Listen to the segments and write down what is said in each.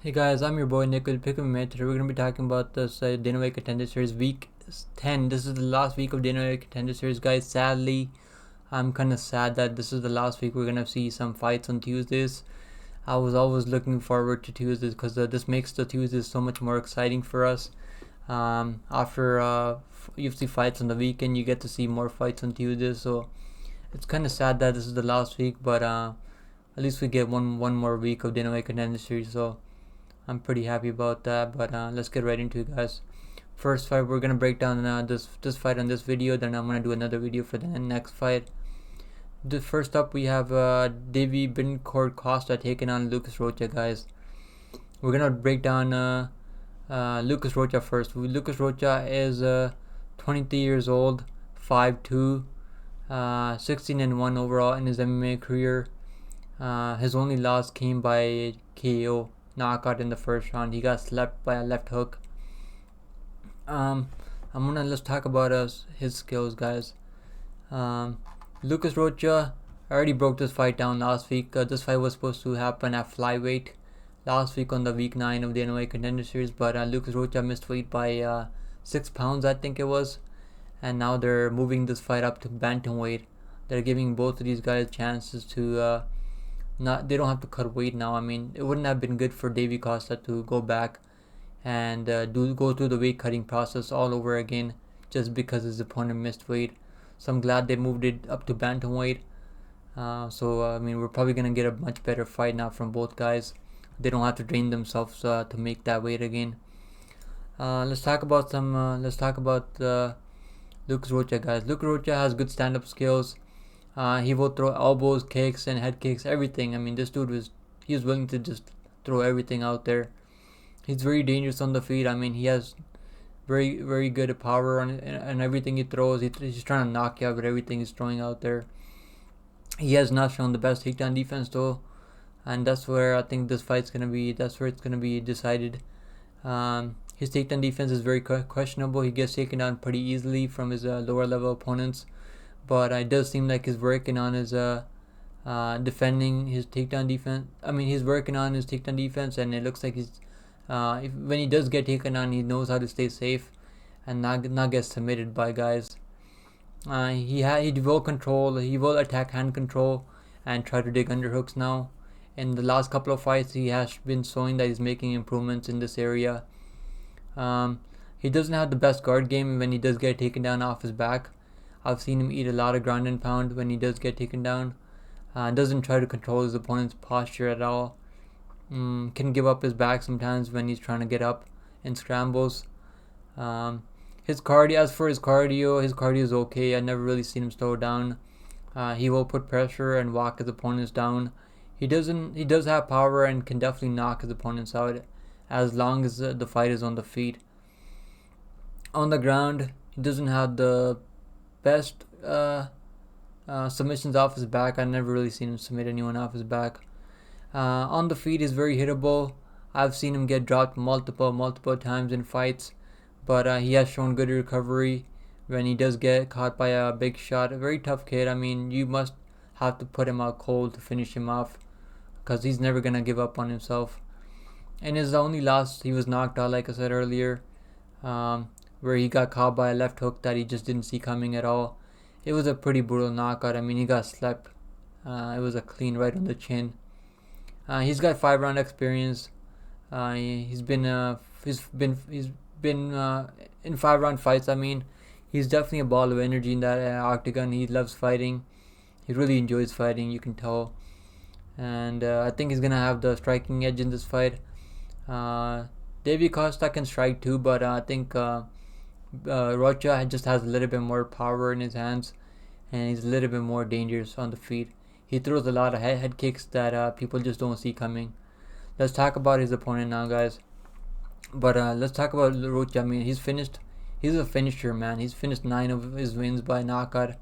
Hey guys, I'm your boy Nick with Pick 'em Mate. Today we're gonna be talking about this DanaWhite Contender Series week 10. This is the last week of DanaWhite Contender Series, guys. Sadly, I'm kind of sad that this is the last week. We're gonna see some fights on Tuesdays. I was always looking forward to Tuesdays because this makes the Tuesdays so much more exciting for us. After UFC fights on the weekend, you get to see more fights on Tuesdays. So it's kind of sad that this is the last week, but at least we get one more week of DanaWhite Contender Series. So I'm pretty happy about that, but let's get right into it, guys. First fight, we're gonna break down this fight on this video. Then I'm gonna do another video for the next fight. First up, we have Davi Bettincourt Costa taking on Lucas Rocha, guys. We're gonna break down Lucas Rocha first. Lucas Rocha is 23 years old, 5'2", 16-1 overall in his MMA career. His only loss came by KO. Knockout in the first round. He got slapped by a left hook. Let's talk about his skills, guys. Lucas Rocha already broke this fight down last week. This fight was supposed to happen at flyweight last week on the week 9 of the DanaWhite Contender Series, but Lucas Rocha missed weight by 6 pounds, I think it was, and now they're moving this fight up to bantamweight. They're giving both of these guys chances to they don't have to cut weight now. I mean, it wouldn't have been good for Davi Costa to go back and go through the weight cutting process all over again just because his opponent missed weight. So I'm glad they moved it up to bantamweight. I mean, we're probably gonna get a much better fight now from both guys. They don't have to drain themselves to make that weight again. Let's talk about Lucas Rocha, guys. Lucas Rocha has good stand-up skills. He will throw elbows, kicks, and head kicks, everything. I mean, this dude was willing to just throw everything out there. He's very dangerous on the feet. I mean, he has very good power on and everything he throws. He's trying to knock you out with everything he's throwing out there. He has not shown the best takedown defense though, and that's where I think this fight's gonna be. That's where it's gonna be decided. His takedown defense is very questionable. He gets taken down pretty easily from his lower level opponents. But it does seem like he's working on his defending his takedown defense. I mean, he's working on his takedown defense, and it looks like he's when he does get taken on, he knows how to stay safe and not get submitted by guys. He will control. He will attack hand control and try to dig underhooks now. In the last couple of fights, he has been showing that he's making improvements in this area. He doesn't have the best guard game when he does get taken down off his back. I've seen him eat a lot of ground and pound when he does get taken down. Doesn't try to control his opponent's posture at all. Can give up his back sometimes when he's trying to get up in scrambles. His cardio is okay. I never really seen him slow down. He will put pressure and walk his opponents down. He does have power and can definitely knock his opponents out as long as the fight is on the feet. On the ground, he doesn't have the best submissions off his back. I've never really seen him submit anyone off his back. On the feet, he's very hittable. I've seen him get dropped multiple times in fights, but he has shown good recovery when he does get caught by a big shot. A very tough kid. I mean, you must have to put him out cold to finish him off because he's never gonna give up on himself. In his only loss, he was knocked out, like I said earlier. Where he got caught by a left hook that he just didn't see coming at all. It was a pretty brutal knockout. I mean, he got slapped. It was a clean right on the chin. He's got 5-round experience. He's been in 5-round fights. I mean, he's definitely a ball of energy in that octagon. He loves fighting. He really enjoys fighting. You can tell. And I think he's gonna have the striking edge in this fight. Davi Costa can strike too, but I think Rocha just has a little bit more power in his hands, and he's a little bit more dangerous on the feet. He throws a lot of head kicks that people just don't see coming. Let's talk about his opponent now, guys. But let's talk about Rocha. I mean, he's a finisher, man. He's finished 9 of his wins by knockout,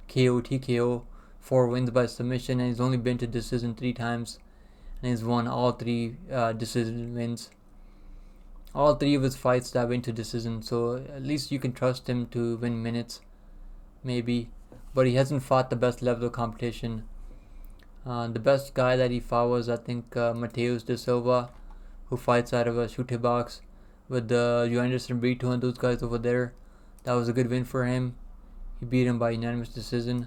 KO, TKO, 4 wins by submission, and he's only been to decision 3 times, and he's won all 3 decision wins. All 3 of his fights that went to decision, so at least you can trust him to win minutes, maybe. But he hasn't fought the best level of competition. The best guy that he fought was, I think, Mateus de Silva, who fights out of a shoot box with the Anderson Brito and those guys over there. That was a good win for him. He beat him by unanimous decision.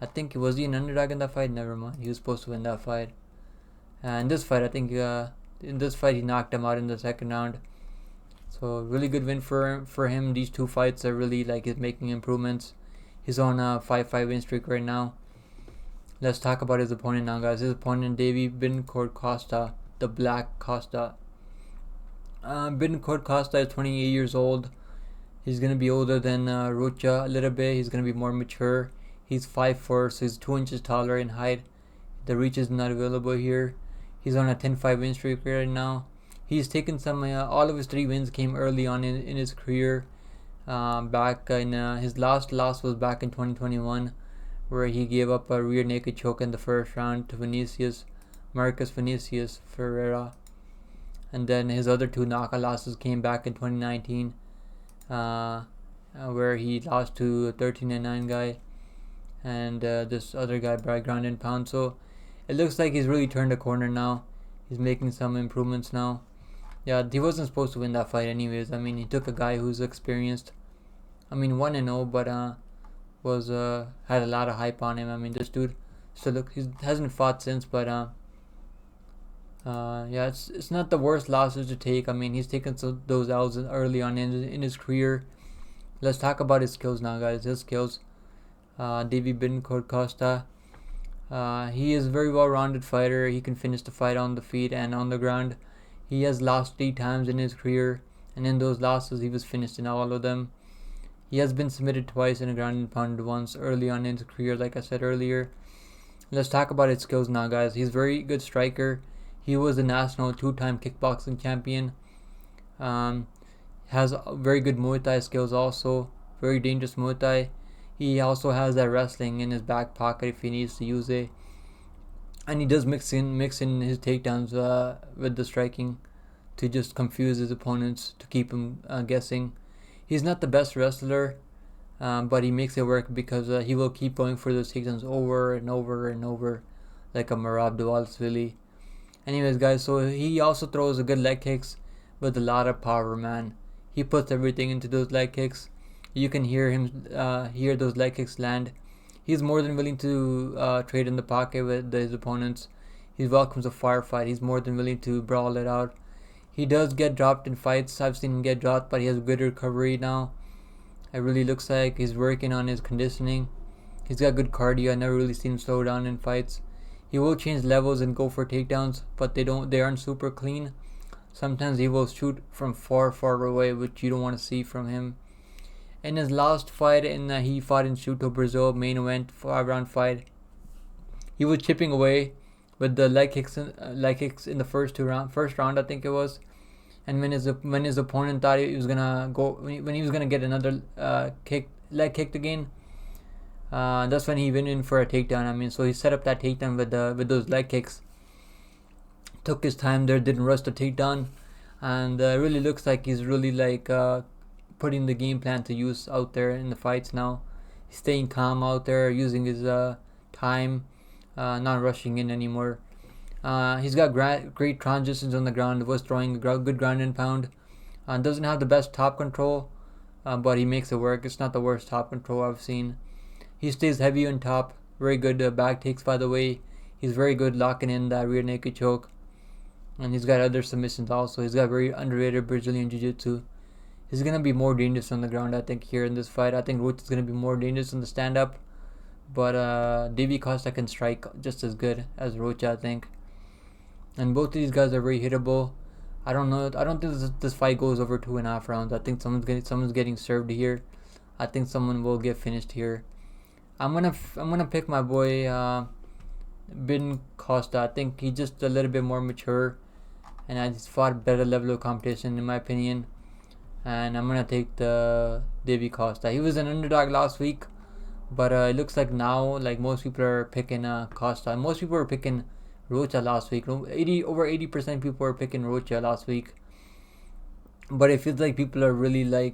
I think was he an underdog in that fight? Never mind. He was supposed to win that fight. And this fight, I think in this fight he knocked him out in the second round. So really good win for him. These two fights are really like he's making improvements. He's on a 5-5 win streak right now. Let's talk about his opponent now, guys. His opponent, Davi Bettincourt Costa, the Black Costa. Bittencourt Costa is 28 years old. He's going to be older than Rocha a little bit. He's going to be more mature. He's 5'4", so he's 2 inches taller in height. The reach is not available here. He's on a 10-5 win streak right now. He's taken some, all of his 3 wins came early on in his career. Back in his last loss was back in 2021, where he gave up a rear naked choke in the first round to Marcus Vinicius Ferreira. And then his other 2 knockout losses came back in 2019, where he lost to a 13-9 guy and this other guy by ground and pound. So it looks like he's really turned a corner now. He's making some improvements now. Yeah, he wasn't supposed to win that fight anyways. I mean, he took a guy who's experienced. I mean, 1-0, but had a lot of hype on him. I mean, this dude still he hasn't fought since, but yeah, it's not the worst losses to take. I mean, he's taken those L's early on in his career. Let's talk about his skills now, guys. His skills. Davi Bettincourt Costa. He is a very well-rounded fighter. He can finish the fight on the feet and on the ground. He has lost 3 times in his career, and in those losses, he was finished in all of them. He has been submitted twice and ground and pounded once early on in his career, like I said earlier. Let's talk about his skills now, guys. He's a very good striker. He was a national 2-time kickboxing champion. Has very good Muay Thai skills also. Very dangerous Muay Thai. He also has that wrestling in his back pocket if he needs to use it. And he does mix in his takedowns with the striking to just confuse his opponents, to keep him guessing. He's not the best wrestler, but he makes it work because he will keep going for those takedowns over and over and over, like a Marab Dvalishvili. Anyways, guys, so he also throws a good leg kicks with a lot of power, man. He puts everything into those leg kicks. You can hear him hear those leg kicks land. He's more than willing to trade in the pocket with his opponents. He welcomes a firefight. He's more than willing to brawl it out. He does get dropped in fights. I've seen him get dropped, but he has good recovery now. It really looks like he's working on his conditioning. He's got good cardio. I never really seen him slow down in fights. He will change levels and go for takedowns, but they aren't super clean. Sometimes he will shoot from far away, which you don't want to see from him. In his last fight, he fought in Shuto, Brazil, main event 5-round fight. He was chipping away with the leg kicks in the first round, I think it was. And when his opponent thought he was gonna go, when he was gonna get another leg kicked again, that's when he went in for a takedown. I mean, so he set up that takedown with those leg kicks. Took his time there, didn't rush the takedown, and really looks like he's really putting the game plan to use out there in the fights now. He's staying calm out there, using his time, not rushing in anymore. He's got great transitions on the ground, was throwing good ground and pound. Doesn't have the best top control, but he makes it work. It's not the worst top control I've seen. He stays heavy on top, very good back takes, by the way. He's very good locking in that rear naked choke. And he's got other submissions also. He's got very underrated Brazilian Jiu-Jitsu. He's going to be more dangerous on the ground, I think, here in this fight. I think Rocha is going to be more dangerous on the stand-up. But Davi Costa can strike just as good as Rocha, I think. And both of these guys are very hittable. I don't know. I don't think this fight goes over 2.5 rounds. I think someone's getting served here. I think someone will get finished here. I'm gonna pick my boy Bittencourt Costa. I think he's just a little bit more mature, and I just fought a better level of competition in my opinion. And I'm gonna take the Davi Costa. He was an underdog last week, but it looks like now, like most people are picking Costa. Most people were picking Rocha last week. Over 80% people were picking Rocha last week. But it feels like people are really they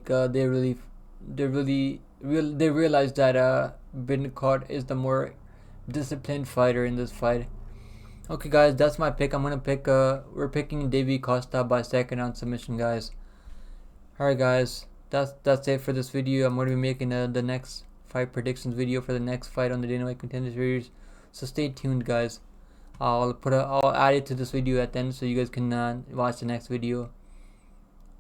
realize that Bittencourt is the more disciplined fighter in this fight. Okay, guys, that's my pick. I'm gonna pick. We're picking Davi Costa by second round submission, guys. All right, guys, that's it for this video. I'm gonna be making the next fight predictions video for the next fight on the DanaWhite Contender Series. So stay tuned, guys. I'll add it to this video at the end so you guys can watch the next video.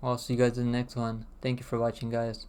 I'll see you guys in the next one. Thank you for watching, guys.